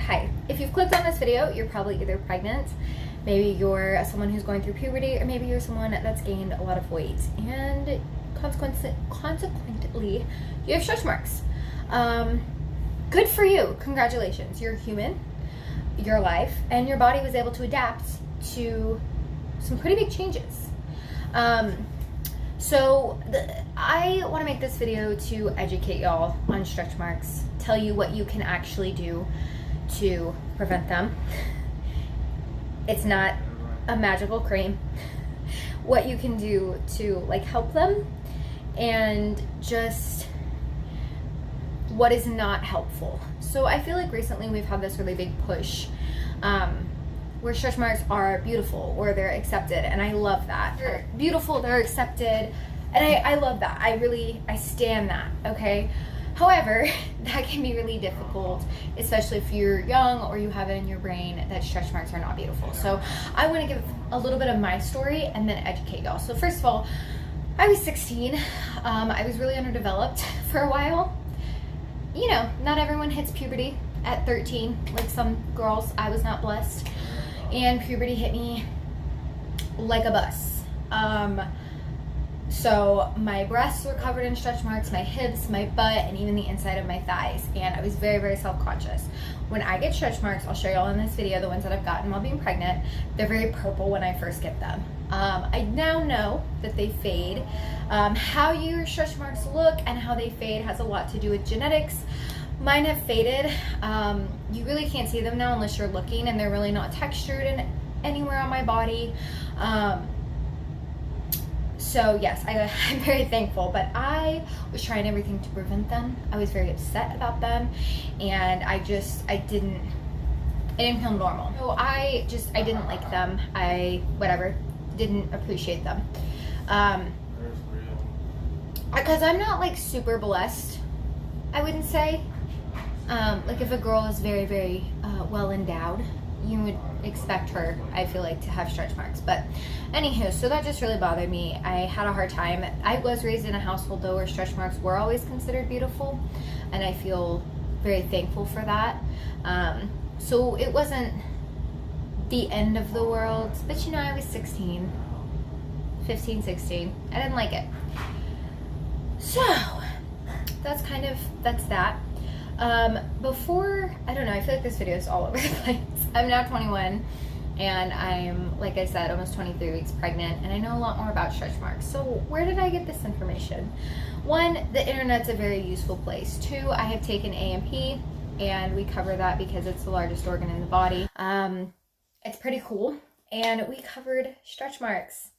Hi, if you've clicked on this video, you're probably either pregnant, maybe you're someone who's going through puberty, or maybe you're someone that's gained a lot of weight, and consequently, you have stretch marks. Good for you. Congratulations. You're human, you're alive, and your body was able to adapt to some pretty big changes. I want to make this video to educate y'all on stretch marks, tell you what you can actually do to prevent them. It's not a magical cream. What you can do to help them, and just what is not helpful. So I feel like recently we've had this really big push where stretch marks are beautiful or they're accepted, and I love that. They're beautiful, they're accepted, and I love that. I stand that, okay? However, that can be really difficult, especially if you're young or you have it in your brain that stretch marks are not beautiful. So I want to give a little bit of my story and then educate y'all. So first of all, I was 16. I was really underdeveloped for a while. You know, not everyone hits puberty at 13, like some girls. I was not blessed. And puberty hit me like a bus. So my breasts were covered in stretch marks, my hips, my butt, and even the inside of my thighs. And I was very, very self-conscious. When I get stretch marks, I'll show y'all in this video the ones that I've gotten while being pregnant. They're very purple when I first get them. I now know that they fade. How your stretch marks look and how they fade has a lot to do with genetics. Mine have faded. You really can't see them now unless you're looking, and they're really not textured in anywhere on my body. So yes, I'm very thankful, but I was trying everything to prevent them. I was very upset about them, and I didn't feel normal. So I didn't like them. Didn't appreciate them. Because I'm not super blessed, I wouldn't say. If a girl is very, very well endowed, you would expect her, I feel like, to have stretch marks. But anywho, so that just really bothered me. I had a hard time. I was raised in a household though where stretch marks were always considered beautiful, and I feel very thankful for that. So it wasn't the end of the world, but you know, I was 15, 16. I didn't like it. So that's that. I don't know, I feel like this video is all over the place. I'm now 21, and I'm, like I said, almost 23 weeks pregnant, and I know a lot more about stretch marks. So where did I get this information? One, the internet's a very useful place. Two, I have taken A&P, and we cover that because it's the largest organ in the body. It's pretty cool, and we covered stretch marks.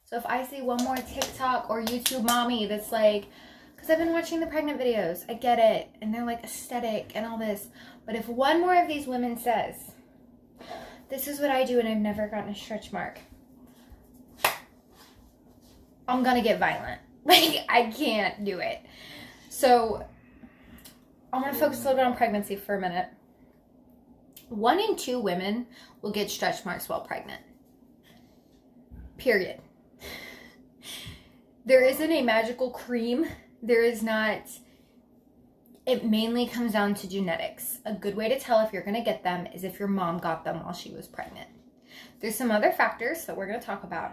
So if I see one more TikTok or YouTube mommy that's because I've been watching the pregnant videos, I get it, and they're aesthetic and all this, but if one more of these women says, this is what I do and I've never gotten a stretch mark, I'm gonna get violent. I can't do it. So I'm gonna focus a little bit on pregnancy for a minute. 1 in 2 women will get stretch marks while pregnant. Period. There isn't a magical cream. There is not. It mainly comes down to genetics. A good way to tell if you're going to get them is if your mom got them while she was pregnant. There's some other factors that we're going to talk about.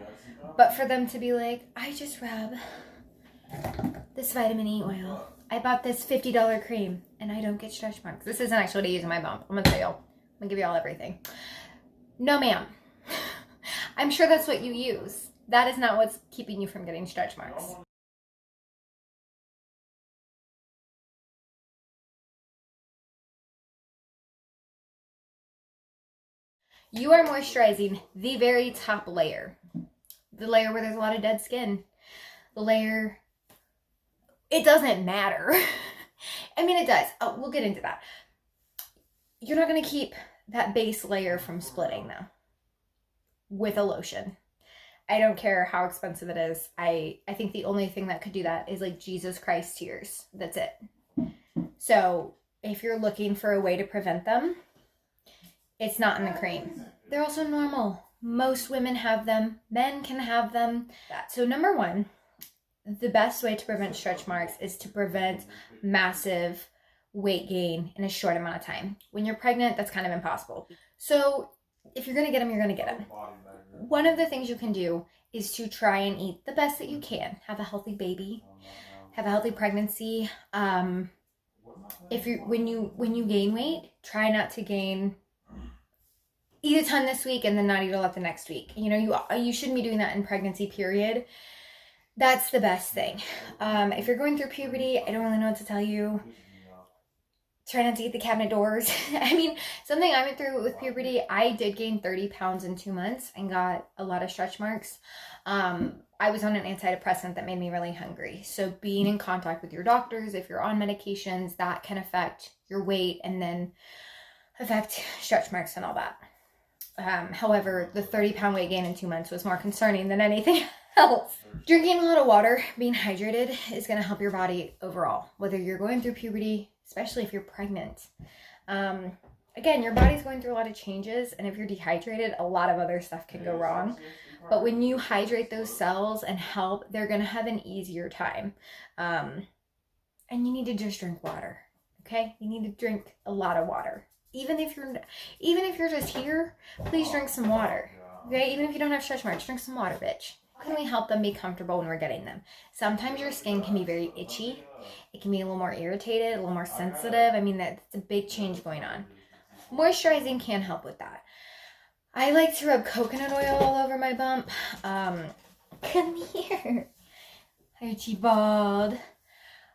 But for them to be I just rub this vitamin E oil. I bought this $50 cream and I don't get stretch marks. This isn't actually what I use in my bump. I'm going to tell y'all. I'm going to give y'all everything. No, ma'am. I'm sure that's what you use. That is not what's keeping you from getting stretch marks. You are moisturizing the very top layer. The layer where there's a lot of dead skin. The layer, it doesn't matter. I mean, it does. Oh, we'll get into that. You're not going to keep that base layer from splitting though with a lotion. I don't care how expensive it is. I think the only thing that could do that is Jesus Christ tears. That's it. So if you're looking for a way to prevent them, it's not in the cream. They're also normal. Most women have them. Men can have them. So number 1, the best way to prevent stretch marks is to prevent massive weight gain in a short amount of time. When you're pregnant, that's kind of impossible. So if you're going to get them, you're going to get them. One of the things you can do is to try and eat the best that you can. Have a healthy baby, have a healthy pregnancy. When you gain weight, try not to eat a ton this week and then not eat a lot the next week. You know, you shouldn't be doing that in pregnancy, period. That's the best thing. If you're going through puberty, I don't really know what to tell you. Try not to eat the cabinet doors. I mean, something I went through with puberty, I did gain 30 pounds in 2 months and got a lot of stretch marks. I was on an antidepressant that made me really hungry. So being in contact with your doctors, if you're on medications, that can affect your weight and then affect stretch marks and all that. However, the 30-pound weight gain in 2 months was more concerning than anything else. Drinking a lot of water, being hydrated, is going to help your body overall, whether you're going through puberty, especially if you're pregnant. Again, your body's going through a lot of changes, and if you're dehydrated, a lot of other stuff can go wrong. But when you hydrate those cells and help, they're going to have an easier time. And you need to just drink water, okay? You need to drink a lot of water. Even if you're just here, please drink some water, okay? Even if you don't have stretch marks, drink some water, bitch. How can we help them be comfortable when we're getting them? Sometimes your skin can be very itchy. It can be a little more irritated, a little more sensitive. I mean, that's a big change going on. Moisturizing can help with that. I like to rub coconut oil all over my bump. Come here. Archibald.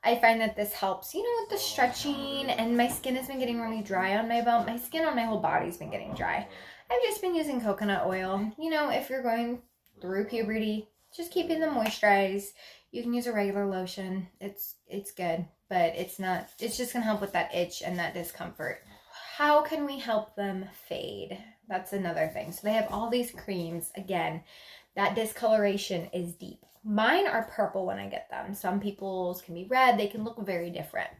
I find that this helps, you know, with the stretching, and my skin has been getting really dry on my bump. My skin on my whole body's been getting dry. I've just been using coconut oil. You know, if you're going through puberty, just keeping them moisturized. You can use a regular lotion. It's good, but it's just gonna help with that itch and that discomfort. How can we help them fade? That's another thing. So they have all these creams. Again, that discoloration is deep. Mine are purple when I get them. Some people's can be red. They can look very different.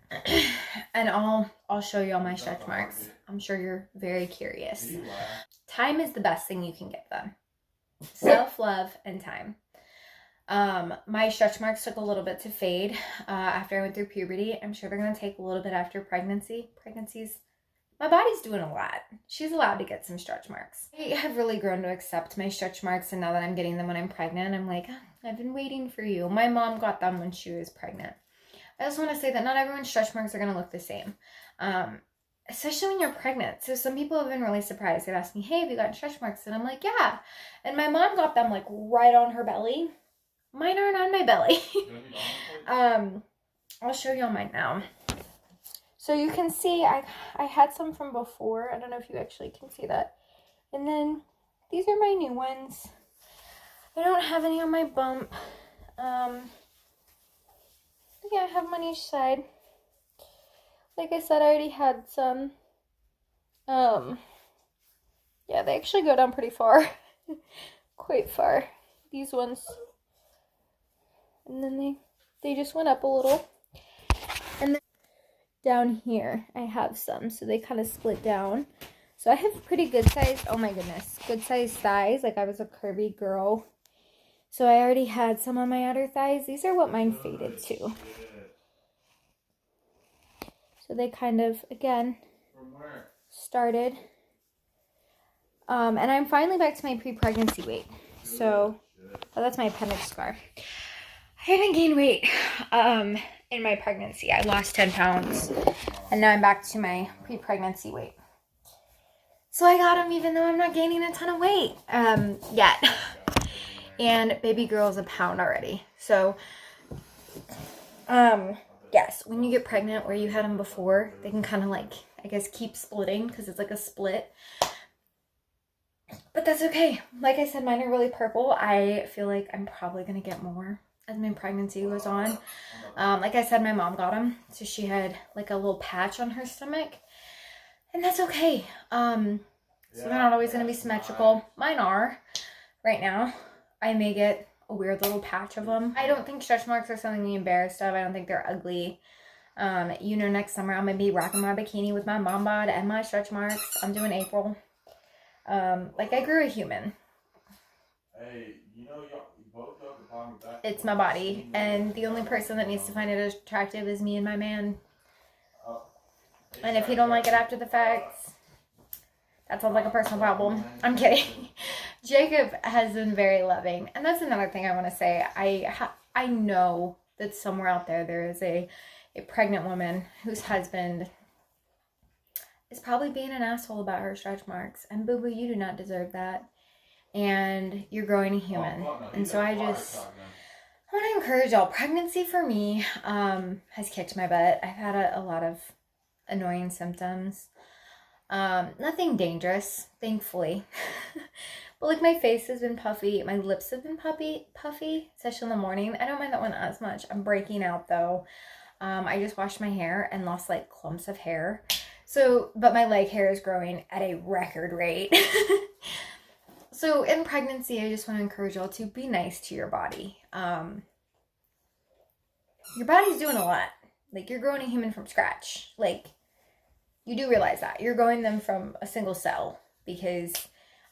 And I'll show you all my stretch marks. I'm sure you're very curious. Time is the best thing you can give them. Self-love and time. My stretch marks took a little bit to fade after I went through puberty. I'm sure they're going to take a little bit after pregnancy. My body's doing a lot. She's allowed to get some stretch marks. I have really grown to accept my stretch marks, and now that I'm getting them when I'm pregnant, I'm like, I've been waiting for you. My mom got them when she was pregnant. I just want to say that not everyone's stretch marks are going to look the same, especially when you're pregnant. So some people have been really surprised. They've asked me, hey, have you gotten stretch marks? And I'm like, yeah. And my mom got them like right on her belly. Mine aren't on my belly. I'll show you all mine now. So you can see I had some from before. I don't know if you actually can see that. And then these are my new ones. I don't have any on my bump. Yeah, I have them on each side. Like I said, I already had some. Yeah, they actually go down pretty far. Quite far. These ones. And then they just went up a little. And then down here I have some, so they kind of split down. So I have pretty good size, oh my goodness, good size thighs. Like I was a curvy girl, so I already had some on my outer thighs. These are what mine faded to. So they kind of, again, started. And I'm finally back to my pre-pregnancy weight. So, oh, that's my appendix scar. I haven't gained weight in my pregnancy. I lost 10 pounds, and now I'm back to my pre-pregnancy weight. So I got them even though I'm not gaining a ton of weight yet. And baby girl's a pound already. So, yes, when you get pregnant where you had them before, they can kind of like, I guess, keep splitting because it's like a split. But that's okay. Like I said, mine are really purple. I feel like I'm probably going to get more as my pregnancy goes on. Like I said, my mom got them. So she had like a little patch on her stomach. And that's okay. So they're not always going to be symmetrical. Mine are right now. I may get a weird little patch of them. I don't think stretch marks are something to be embarrassed of. I don't think they're ugly. You know, next summer I'm going to be rocking my bikini with my mom bod and my stretch marks. I'm doing April. Like I grew a human. Hey, you know, both y'all can call me back. It's my body, and the only person that needs to find it attractive is me and my man. And if you don't like it after the fact, that sounds like a personal problem. I'm kidding. Jacob has been very loving. And that's another thing I want to say. I know that somewhere out there is a pregnant woman whose husband is probably being an asshole about her stretch marks. And boo-boo, you do not deserve that. And you're growing a human. And so I want to encourage y'all. Pregnancy for me has kicked my butt. I've had a lot of annoying symptoms. Nothing dangerous, thankfully. But like my face has been puffy, my lips have been puffy, especially in the morning. I don't mind that one as much. I'm breaking out though. I just washed my hair and lost like clumps of hair. So, but my leg hair is growing at a record rate. So in pregnancy, I just want to encourage y'all to be nice to your body. Your body's doing a lot. Like, you're growing a human from scratch. Like, you do realize that. You're growing them from a single cell because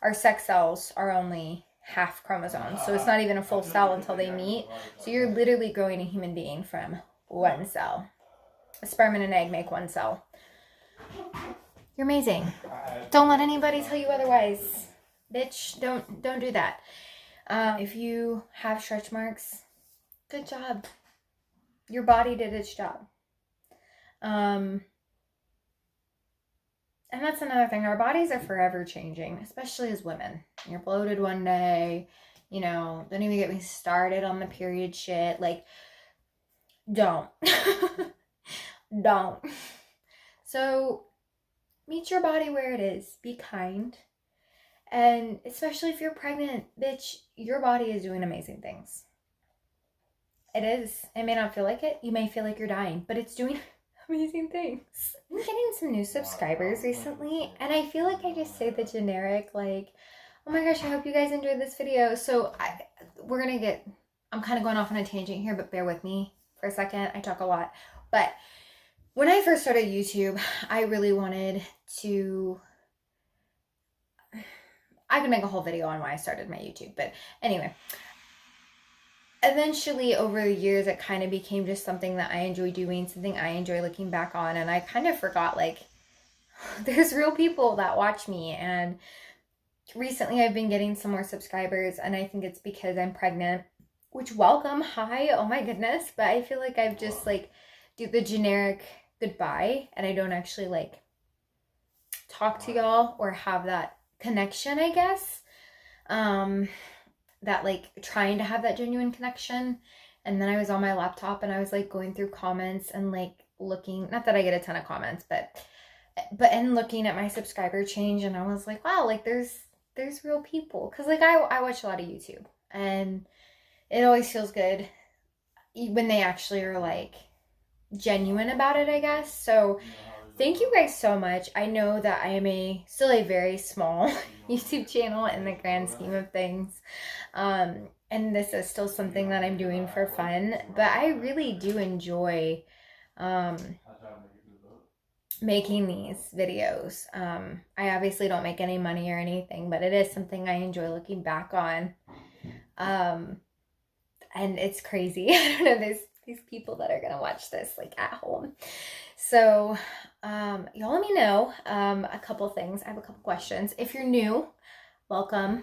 our sex cells are only half chromosomes. So it's not even a full cell until they meet. So you're literally growing a human being from one cell. A sperm and an egg make one cell. You're amazing. Don't let anybody tell you otherwise. Bitch, don't do that. If you have stretch marks, good job. Your body did its job. And that's another thing. Our bodies are forever changing, especially as women. You're bloated one day, you know, don't even get me started on the period shit. Like, don't. Don't. So, meet your body where it is. Be kind. And especially if you're pregnant, bitch, your body is doing amazing things. It is. It may not feel like it. You may feel like you're dying, but it's doing amazing things. I'm getting some new subscribers recently, and I feel like I just say the generic, like, oh my gosh, I hope you guys enjoyed this video. So I'm kind of going off on a tangent here, but bear with me for a second. I talk a lot. But when I first started YouTube, I really wanted to... I could make a whole video on why I started my YouTube, but anyway. Eventually, over the years, it kind of became just something that I enjoy doing, something I enjoy looking back on, and I kind of forgot, like, there's real people that watch me, and recently I've been getting some more subscribers, and I think it's because I'm pregnant, which, welcome, hi, oh my goodness, but I feel like I've just, like, do the generic goodbye, and I don't actually, like, talk to y'all or have that connection, I guess, that, like, trying to have that genuine connection. And then I was on my laptop and I was, like, going through comments and, like, looking, not that I get a ton of comments, but and looking at my subscriber change, and I was like, wow, like, there's real people, because, like, I watch a lot of YouTube, and it always feels good when they actually are, like, genuine about it, I guess. So thank you guys so much. I know that I am still a very small YouTube channel in the grand scheme of things. And this is still something that I'm doing for fun. But I really do enjoy making these videos. I obviously don't make any money or anything, but it is something I enjoy looking back on. And it's crazy. I don't know, there's these people that are gonna watch this, like, at home. So y'all let me know a couple things. I have a couple questions. If you're new, welcome.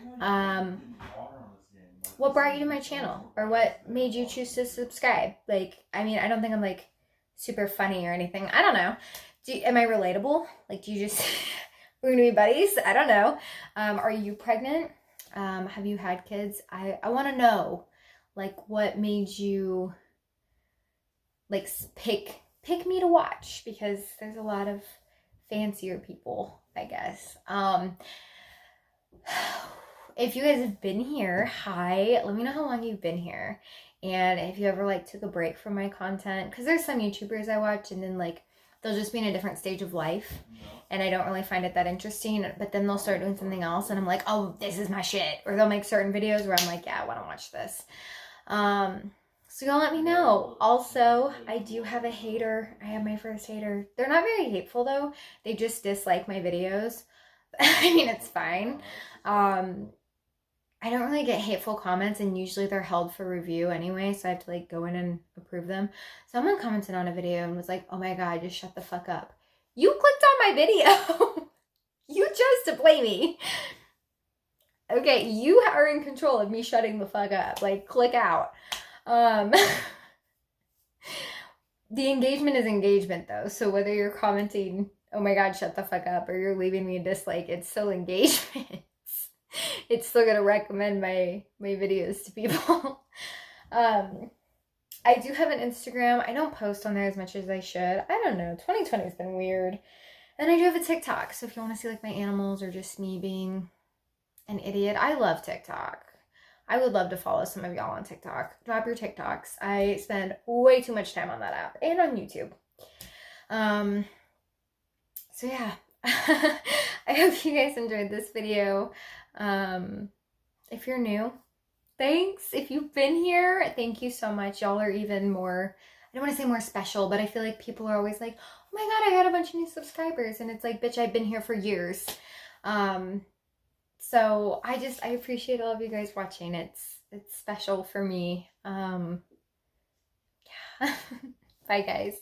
What brought you to my channel, or what made you choose to subscribe? Like, I mean, I don't think I'm, like, super funny or anything. I don't know. Am I relatable? Like, do you just we're gonna be buddies? I don't know. Are you pregnant? Have you had kids? I want to know, like, what made you, like, pick me to watch, because there's a lot of fancier people, I guess. If you guys have been here, hi, let me know how long you've been here, and if you ever, like, took a break from my content, because there's some YouTubers I watch, and then, like, they'll just be in a different stage of life, and I don't really find it that interesting, but then they'll start doing something else, and I'm like, oh, this is my shit, or they'll make certain videos where I'm like, yeah, I want to watch this. So y'all let me know. Also, I do have a hater. I have my first hater. They're not very hateful, though. They just dislike my videos. I mean, it's fine. I don't really get hateful comments, and usually they're held for review anyway, so I have to, like, go in and approve them. Someone commented on a video and was like, oh my god, just shut the fuck up. You clicked on my video. You chose to play me. Okay, you are in control of me shutting the fuck up. Like, click out. The engagement is engagement, though. So whether you're commenting, oh my god, shut the fuck up, or you're leaving me a dislike, it's still engagement. It's still gonna recommend my videos to people. I do have an Instagram. I don't post on there as much as I should. I don't know. 2020 has been weird. And I do have a TikTok. So if you want to see like my animals or just me being an idiot, I love TikTok. I would love to follow some of y'all on TikTok. Drop your TikToks. I spend way too much time on that app and on YouTube. So yeah, I hope you guys enjoyed this video. If you're new, thanks. If you've been here, thank you so much. Y'all are even more, I don't want to say more special, but I feel like people are always like, oh my god, I got a bunch of new subscribers. And it's like, bitch, I've been here for years. So I appreciate all of you guys watching. It's special for me. Yeah. Bye guys.